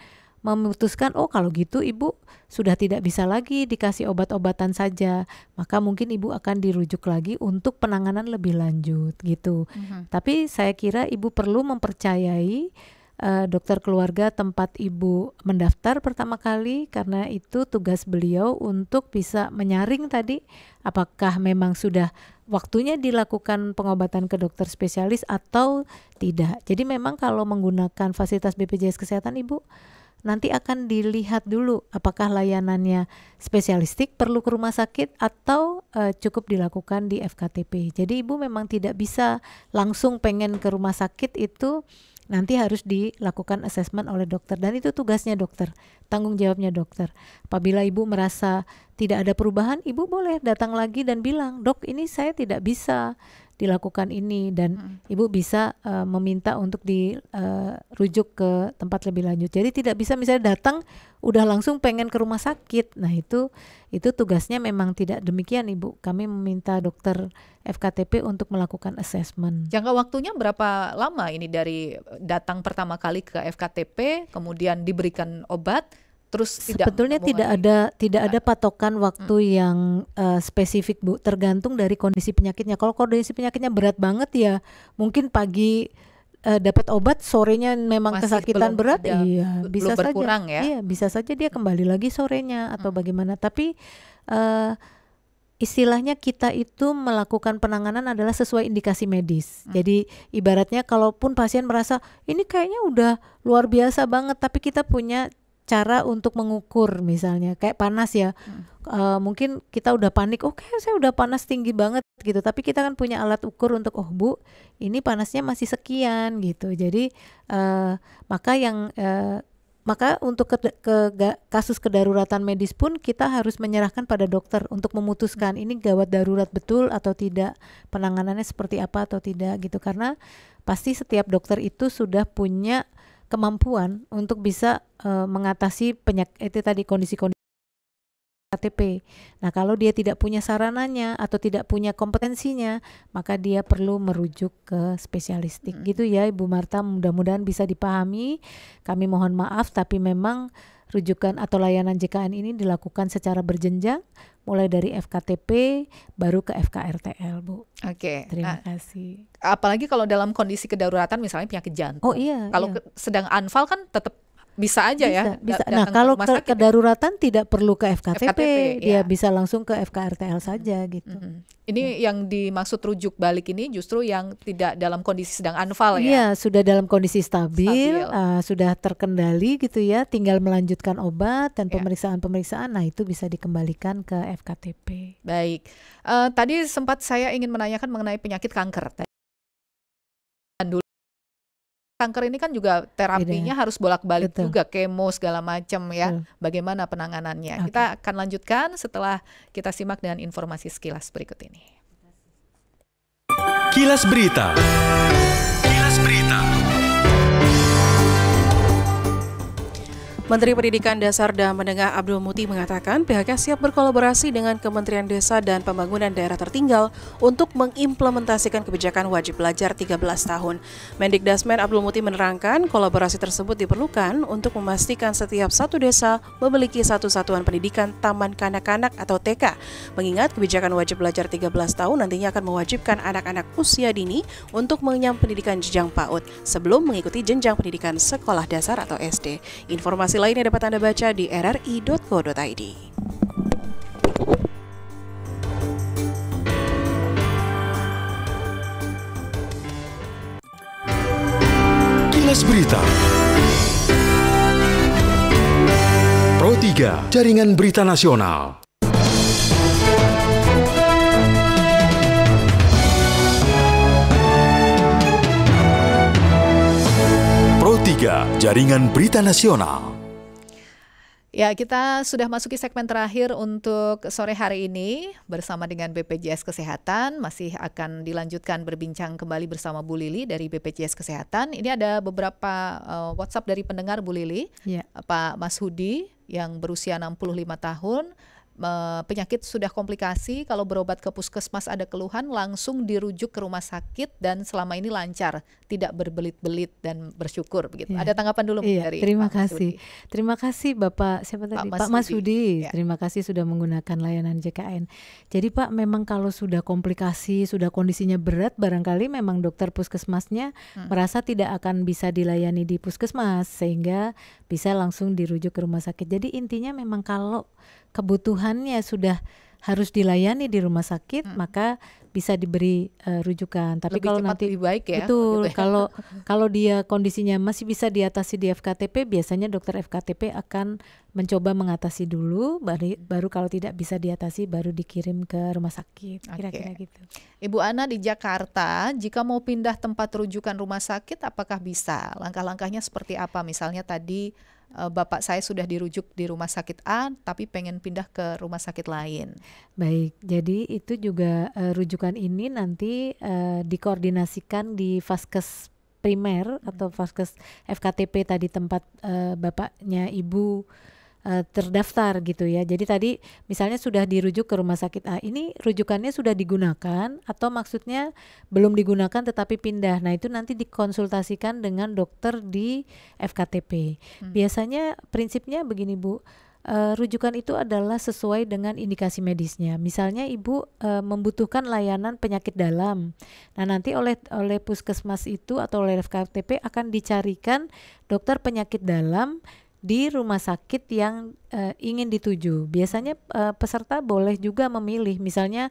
memutuskan, kalau gitu Ibu sudah tidak bisa lagi dikasih obat-obatan saja, maka mungkin Ibu akan dirujuk lagi untuk penanganan lebih lanjut gitu. Tapi saya kira Ibu perlu mempercayai dokter keluarga tempat Ibu mendaftar pertama kali, karena itu tugas beliau untuk bisa menyaring tadi apakah memang sudah waktunya dilakukan pengobatan ke dokter spesialis atau tidak. Jadi memang kalau menggunakan fasilitas BPJS Kesehatan Ibu nanti akan dilihat dulu apakah layanannya spesialistik perlu ke rumah sakit atau cukup dilakukan di FKTP. Jadi Ibu memang tidak bisa langsung pengen ke rumah sakit, itu nanti harus dilakukan asesmen oleh dokter dan itu tugasnya dokter, tanggung jawabnya dokter. Apabila Ibu merasa tidak ada perubahan, Ibu boleh datang lagi dan bilang, "Dok, ini saya tidak bisa dilakukan ini," dan Ibu bisa meminta untuk dirujuk ke tempat lebih lanjut. Jadi tidak bisa misalnya datang udah langsung pengen ke rumah sakit. Nah, itu tugasnya memang tidak demikian Ibu. Kami meminta dokter FKTP untuk melakukan assessment. Jangka waktunya berapa lama ini dari datang pertama kali ke FKTP kemudian diberikan obat? Terus sebetulnya tidak ada patokan waktu yang spesifik Bu, tergantung dari kondisi penyakitnya. Kalau kondisi penyakitnya berat banget ya mungkin pagi dapat obat, sorenya memang masih kesakitan berat, bisa saja ya? Iya, bisa saja dia kembali lagi sorenya atau bagaimana. Tapi istilahnya kita itu melakukan penanganan adalah sesuai indikasi medis. Jadi ibaratnya kalaupun pasien merasa ini kayaknya udah luar biasa banget, tapi kita punya cara untuk mengukur, misalnya kayak panas ya, mungkin kita udah panik, saya udah panas tinggi banget gitu, tapi kita kan punya alat ukur untuk Bu, ini panasnya masih sekian gitu. Jadi maka untuk kasus kedaruratan medis pun kita harus menyerahkan pada dokter untuk memutuskan ini gawat darurat betul atau tidak, penanganannya seperti apa atau tidak gitu. Karena pasti setiap dokter itu sudah punya kemampuan untuk bisa mengatasi penyakit itu tadi, kondisi-kondisi KTP. Nah, kalau dia tidak punya sarananya atau tidak punya kompetensinya, maka dia perlu merujuk ke spesialistik. Gitu ya Ibu Marta, mudah-mudahan bisa dipahami. Kami mohon maaf, tapi memang rujukan atau layanan JKN ini dilakukan secara berjenjang, mulai dari FKTP baru ke FKRTL Bu. Oke. Terima kasih. Apalagi kalau dalam kondisi kedaruratan misalnya penyakit jantung. Kalau sedang anfal kan tetap bisa aja bisa. Nah, kalau kedaruratan tidak perlu ke FKTP, dia bisa langsung ke FKRTL saja gitu. Ini yang dimaksud rujuk balik ini justru yang tidak dalam kondisi sedang anfal ya? Iya, sudah dalam kondisi stabil. Sudah terkendali gitu ya, tinggal melanjutkan obat dan pemeriksaan-pemeriksaan, nah itu bisa dikembalikan ke FKTP. Baik, tadi sempat saya ingin menanyakan mengenai penyakit kanker. Kanker ini kan juga terapinya harus bolak-balik juga, kemo segala macam ya. Bagaimana penanganannya? Kita akan lanjutkan setelah kita simak dengan informasi sekilas berikut ini. Kilas Berita. Kilas Berita. Menteri Pendidikan Dasar dan Menengah Abdul Muti mengatakan pihaknya siap berkolaborasi dengan Kementerian Desa dan Pembangunan Daerah Tertinggal untuk mengimplementasikan kebijakan wajib belajar 13 tahun. Mendikdasmen Abdul Muti menerangkan kolaborasi tersebut diperlukan untuk memastikan setiap satu desa memiliki satu satuan pendidikan taman kanak-kanak atau TK. Mengingat kebijakan wajib belajar 13 tahun nantinya akan mewajibkan anak-anak usia dini untuk mengenyam pendidikan jenjang PAUD sebelum mengikuti jenjang pendidikan sekolah dasar atau SD. Informasi lainnya dapat Anda baca di rri.co.id. Kilas Berita Pro 3 Jaringan Berita Nasional. Pro 3 Jaringan Berita Nasional. Ya, kita sudah masuki segmen terakhir untuk sore hari ini bersama dengan BPJS Kesehatan. Masih akan dilanjutkan berbincang kembali bersama Bu Lili dari BPJS Kesehatan. Ini ada beberapa WhatsApp dari pendengar Bu Lili. Ya. Pak Mas Hudi yang berusia 65 tahun. Penyakit sudah komplikasi, kalau berobat ke puskesmas ada keluhan langsung dirujuk ke rumah sakit dan selama ini lancar, tidak berbelit-belit dan bersyukur begitu. Ya. Ada tanggapan dulu dari terima Pak kasih. Terima kasih Bapak siapa tadi? Pak Mas Hudi. Ya. Terima kasih sudah menggunakan layanan JKN. Jadi Pak, memang kalau sudah komplikasi, sudah kondisinya berat, barangkali memang dokter puskesmasnya merasa tidak akan bisa dilayani di puskesmas sehingga bisa langsung dirujuk ke rumah sakit. Jadi intinya memang kalau kebutuhannya sudah harus dilayani di rumah sakit, maka bisa diberi rujukan. Tapi lebih kalau cepat, nanti lebih baik ya. Betul, Gitu ya. kalau dia kondisinya masih bisa diatasi di FKTP, biasanya dokter FKTP akan mencoba mengatasi dulu, baru kalau tidak bisa diatasi baru dikirim ke rumah sakit. Kira-kira gitu. Ibu Ana di Jakarta, jika mau pindah tempat rujukan rumah sakit, apakah bisa? Langkah-langkahnya seperti apa? Misalnya tadi bapak saya sudah dirujuk di rumah sakit A, tapi pengen pindah ke rumah sakit lain. Baik, jadi itu juga rujukan ini nanti dikoordinasikan di Vaskes primer atau Vaskes FKTP tadi tempat bapaknya ibu terdaftar gitu ya. Jadi tadi misalnya sudah dirujuk ke rumah sakit A, ini rujukannya sudah digunakan atau maksudnya belum digunakan tetapi pindah. Nah itu nanti dikonsultasikan dengan dokter di FKTP. Biasanya prinsipnya begini Bu, rujukan itu adalah sesuai dengan indikasi medisnya. Misalnya ibu membutuhkan layanan penyakit dalam. Nah nanti oleh puskesmas itu atau oleh FKTP akan dicarikan dokter penyakit dalam di rumah sakit yang ingin dituju. Biasanya peserta boleh juga memilih, misalnya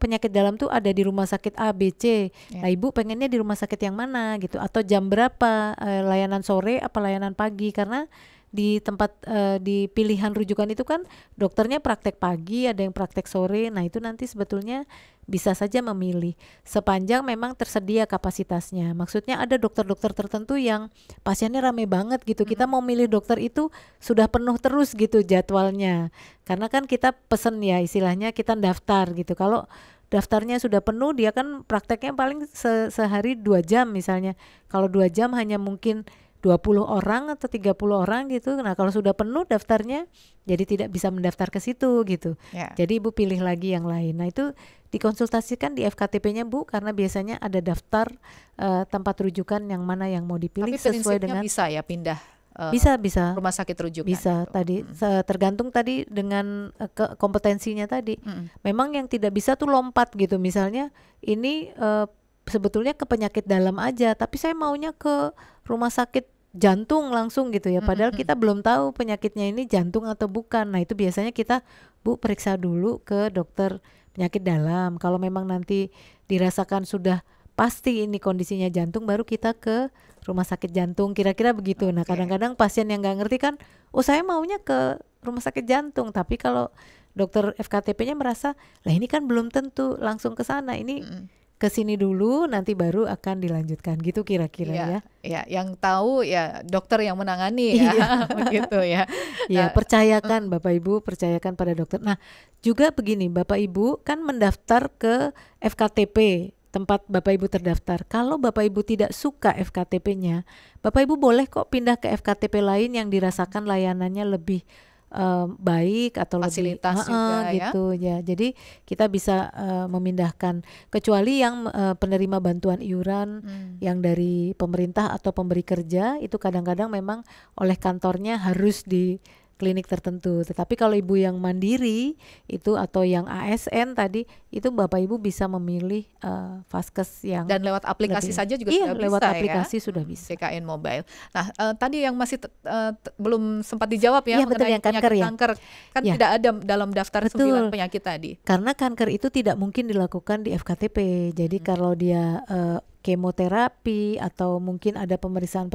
penyakit dalam tuh ada di rumah sakit A, B, C. Nah ibu pengennya di rumah sakit yang mana gitu, atau jam berapa, layanan sore apa layanan pagi, karena di tempat di pilihan rujukan itu kan dokternya praktek pagi, ada yang praktek sore. Nah itu nanti sebetulnya bisa saja memilih sepanjang memang tersedia kapasitasnya. Maksudnya ada dokter-dokter tertentu yang pasiennya rame banget gitu, kita mau milih dokter itu sudah penuh terus gitu jadwalnya, karena kan kita pesen ya, istilahnya kita daftar gitu. Kalau daftarnya sudah penuh, dia kan prakteknya paling sehari 2 jam misalnya. Kalau 2 jam hanya mungkin 20 orang atau 30 orang gitu. Nah kalau sudah penuh daftarnya, jadi tidak bisa mendaftar ke situ gitu. Jadi ibu pilih lagi yang lain. Nah itu dikonsultasikan di FKTP-nya Bu, karena biasanya ada daftar tempat rujukan yang mana yang mau dipilih. Tapi sesuai dengan bisa ya pindah bisa rumah sakit rujukan. Bisa gitu. Tadi tergantung tadi dengan kompetensinya tadi. Memang yang tidak bisa tuh lompat gitu. Misalnya ini sebetulnya ke penyakit dalam aja, tapi saya maunya ke rumah sakit jantung langsung gitu ya, padahal kita belum tahu penyakitnya ini jantung atau bukan. Nah itu biasanya kita Bu periksa dulu ke dokter penyakit dalam. Kalau memang nanti dirasakan sudah pasti ini kondisinya jantung, baru kita ke rumah sakit jantung, kira-kira begitu. Nah kadang-kadang pasien yang nggak ngerti kan, saya maunya ke rumah sakit jantung, tapi kalau dokter FKTP-nya merasa, lah ini kan belum tentu langsung ke sana, ini ke sini dulu, nanti baru akan dilanjutkan gitu kira-kira ya. Ya, yang tahu ya dokter yang menangani ya, begitu ya. Ya, percayakan Bapak Ibu, percayakan pada dokter. Nah, juga begini, Bapak Ibu kan mendaftar ke FKTP tempat Bapak Ibu terdaftar. Kalau Bapak Ibu tidak suka FKTP-nya, Bapak Ibu boleh kok pindah ke FKTP lain yang dirasakan layanannya lebih baik atau fasilitas lebih juga gitu ya. Jadi kita bisa memindahkan, kecuali yang penerima bantuan iuran yang dari pemerintah atau pemberi kerja, itu kadang-kadang memang oleh kantornya harus di klinik tertentu. Tetapi kalau ibu yang mandiri itu atau yang ASN tadi, itu Bapak Ibu bisa memilih vaskes yang dan lewat aplikasi saja juga sudah bisa, lewat aplikasi sudah bisa. DKN Mobile. Nah, tadi yang masih belum sempat dijawab ya, betul, yang kanker kan tidak ada dalam daftar 9 penyakit tadi. Karena kanker itu tidak mungkin dilakukan di FKTP. Jadi kalau dia kemoterapi atau mungkin ada pemeriksaan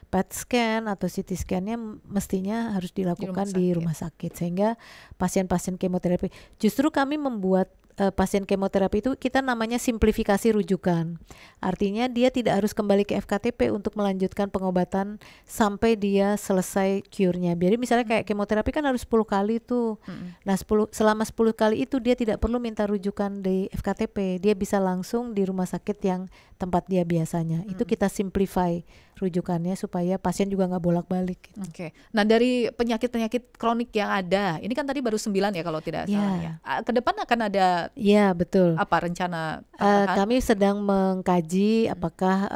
PET scan atau CT scan-nya mestinya harus dilakukan di rumah sakit. Sehingga pasien-pasien kemoterapi, justru kami membuat pasien kemoterapi itu kita namanya simplifikasi rujukan. Artinya dia tidak harus kembali ke FKTP untuk melanjutkan pengobatan sampai dia selesai cure-nya. Jadi misalnya kayak kemoterapi kan harus 10 kali tuh. Nah, selama 10 kali itu dia tidak perlu minta rujukan di FKTP. Dia bisa langsung di rumah sakit yang tempat dia biasanya. Itu kita simplify rujukannya supaya pasien juga nggak bolak-balik. Gitu. Oke. Nah, dari penyakit-penyakit kronik yang ada, ini kan tadi baru 9 ya kalau tidak salah ya. Ke depan akan ada betul. Apa rencana? Kami sedang mengkaji apakah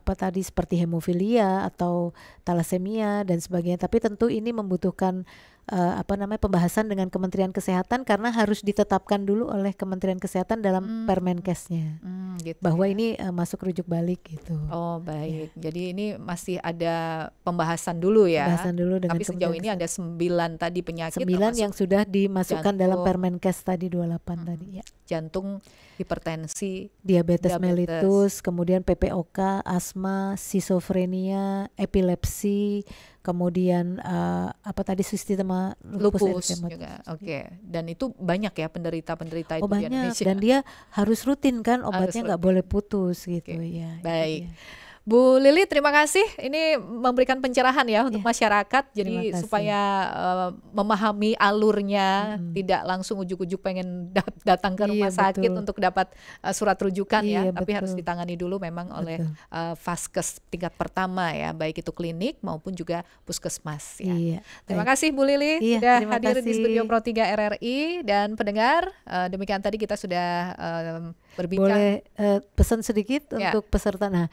tadi seperti hemofilia atau thalassemia dan sebagainya. Tapi tentu ini membutuhkan pembahasan dengan Kementerian Kesehatan karena harus ditetapkan dulu oleh Kementerian Kesehatan dalam Permenkesnya gitu bahwa ini masuk rujuk balik gitu. Oh baik, jadi ini masih ada pembahasan dulu ya. Pembahasan dulu dengan tapi sejauh ini ada 9 tadi penyakit. 9 yang sudah dimasukkan dalam Permenkes tadi 28 tadi ya. Jantung, hipertensi, diabetes mellitus, kemudian PPOK, asma, skizofrenia, epilepsi, kemudian sistema lupus juga. Oke. Dan itu banyak ya penderita-penderita itu di Indonesia. Dan dia harus rutin kan, obatnya nggak boleh putus gitu ya. Baik. Bu Lili, terima kasih. Ini memberikan pencerahan ya untuk masyarakat, jadi supaya memahami alurnya, tidak langsung ujuk-ujuk pengen datang ke rumah sakit untuk dapat surat rujukan ya, tapi harus ditangani dulu memang oleh vaskes tingkat pertama ya, baik itu klinik maupun juga puskesmas ya. Terima kasih Bu Lili sudah hadir di studio Pro 3 RRI dan pendengar. Demikian tadi kita sudah berbincang. Boleh pesan sedikit untuk peserta. Nah,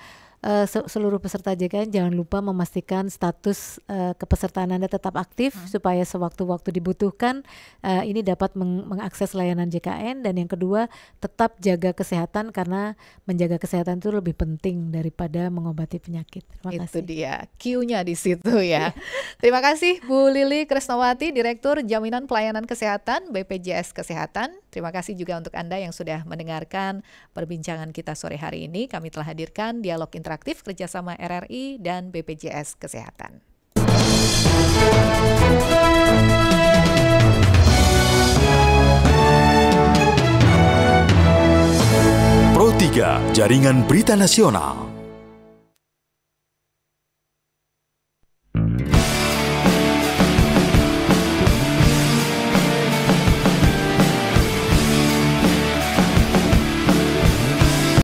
seluruh peserta JKN jangan lupa memastikan status kepesertaan Anda tetap aktif supaya sewaktu-waktu dibutuhkan ini dapat mengakses layanan JKN. Dan yang kedua, tetap jaga kesehatan karena menjaga kesehatan itu lebih penting daripada mengobati penyakit. Terima kasih. Itu dia Q-nya di situ ya. Terima kasih Bu Lili Kresnawati, Direktur Jaminan Pelayanan Kesehatan BPJS Kesehatan. Terima kasih juga untuk Anda yang sudah mendengarkan perbincangan kita sore hari ini. Kami telah hadirkan dialog interaktif kerjasama RRI dan BPJS Kesehatan. Pro 3, Jaringan Berita Nasional.